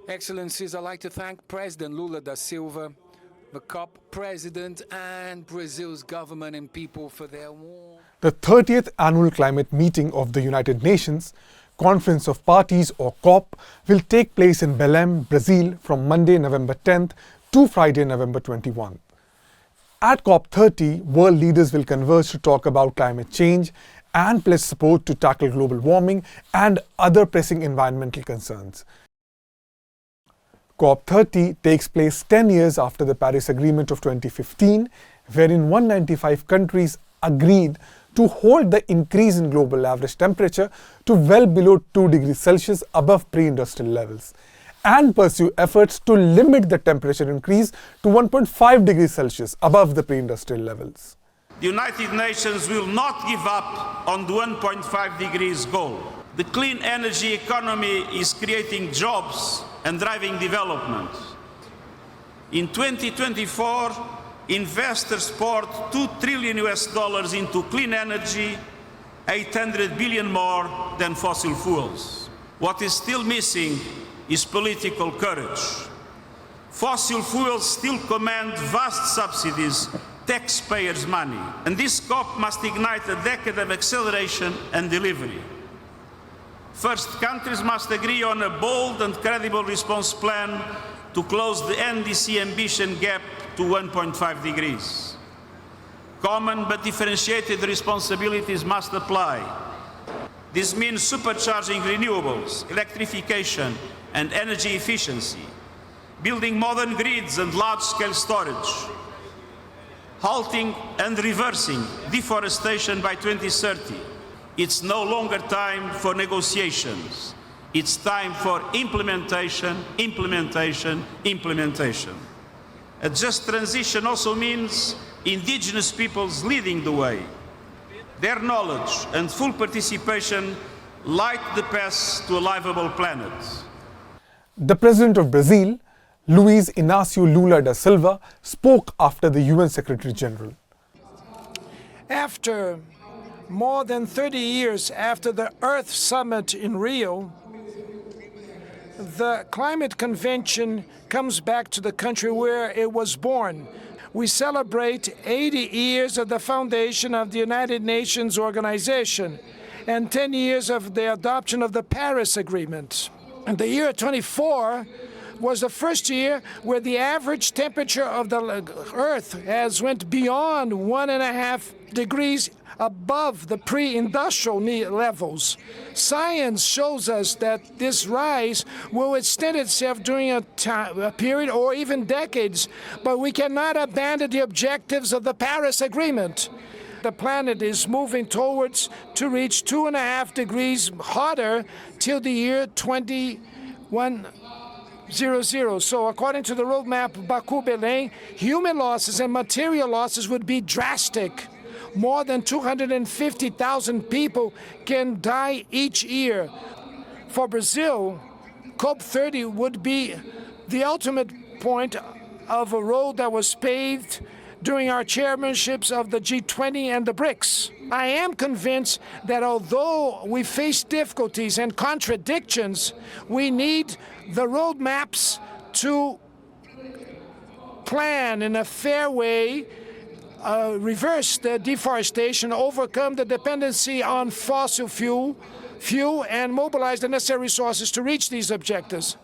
Excellencies, I'd like to thank President Lula da Silva, the COP president, and Brazil's government and people for their warm... The 30th Annual Climate Meeting of the United Nations, Conference of Parties or COP, will take place in Belem, Brazil from Monday, November 10th to Friday, November 21. At COP30, world leaders will converge to talk about climate change and pledge support to tackle global warming and other pressing environmental concerns. COP30 takes place 10 years after the Paris Agreement of 2015, wherein 195 countries agreed to hold the increase in global average temperature to well below 2 degrees Celsius above pre-industrial levels, and pursue efforts to limit the temperature increase to 1.5 degrees Celsius above the pre-industrial levels. The United Nations will not give up on the 1.5 degrees goal. The clean energy economy is creating jobs and driving development. In 2024, investors poured $2 trillion into clean energy, 800 billion more than fossil fuels. What is still missing is political courage. Fossil fuels still command vast subsidies, taxpayers' money, and this COP must ignite a decade of acceleration and delivery. First, countries must agree on a bold and credible response plan to close the NDC ambition gap to 1.5 degrees. Common but differentiated responsibilities must apply. This means supercharging renewables, electrification, and energy efficiency, building modern grids and large-scale storage, halting and reversing deforestation by 2030. It's no longer time for negotiations. It's time for implementation, implementation, implementation. A just transition also means indigenous peoples leading the way. Their knowledge and full participation light the path to a livable planet. The President of Brazil, Luiz Inácio Lula da Silva, spoke after the UN Secretary General. After more than 30 years after the Earth Summit in Rio, the Climate Convention comes back to the country where it was born. We celebrate 80 years of the foundation of the United Nations organization and 10 years of the adoption of the Paris Agreement. And the year 24 was the first year where the average temperature of the Earth has went beyond 1.5 degrees above the pre-industrial levels. Science shows us that this rise will extend itself during a period or even decades, but we cannot abandon the objectives of the Paris Agreement. The planet is moving towards to reach 2.5 degrees hotter till the year 2100. So according to the roadmap Baku-Belém, human losses and material losses would be drastic. More than 250,000 people can die each year. For Brazil, COP30 would be the ultimate point of a road that was paved during our chairmanships of the G20 and the BRICS. I am convinced that although we face difficulties and contradictions, we need the roadmaps to plan in a fair way, reverse the deforestation, overcome the dependency on fossil fuel, and mobilize the necessary resources to reach these objectives.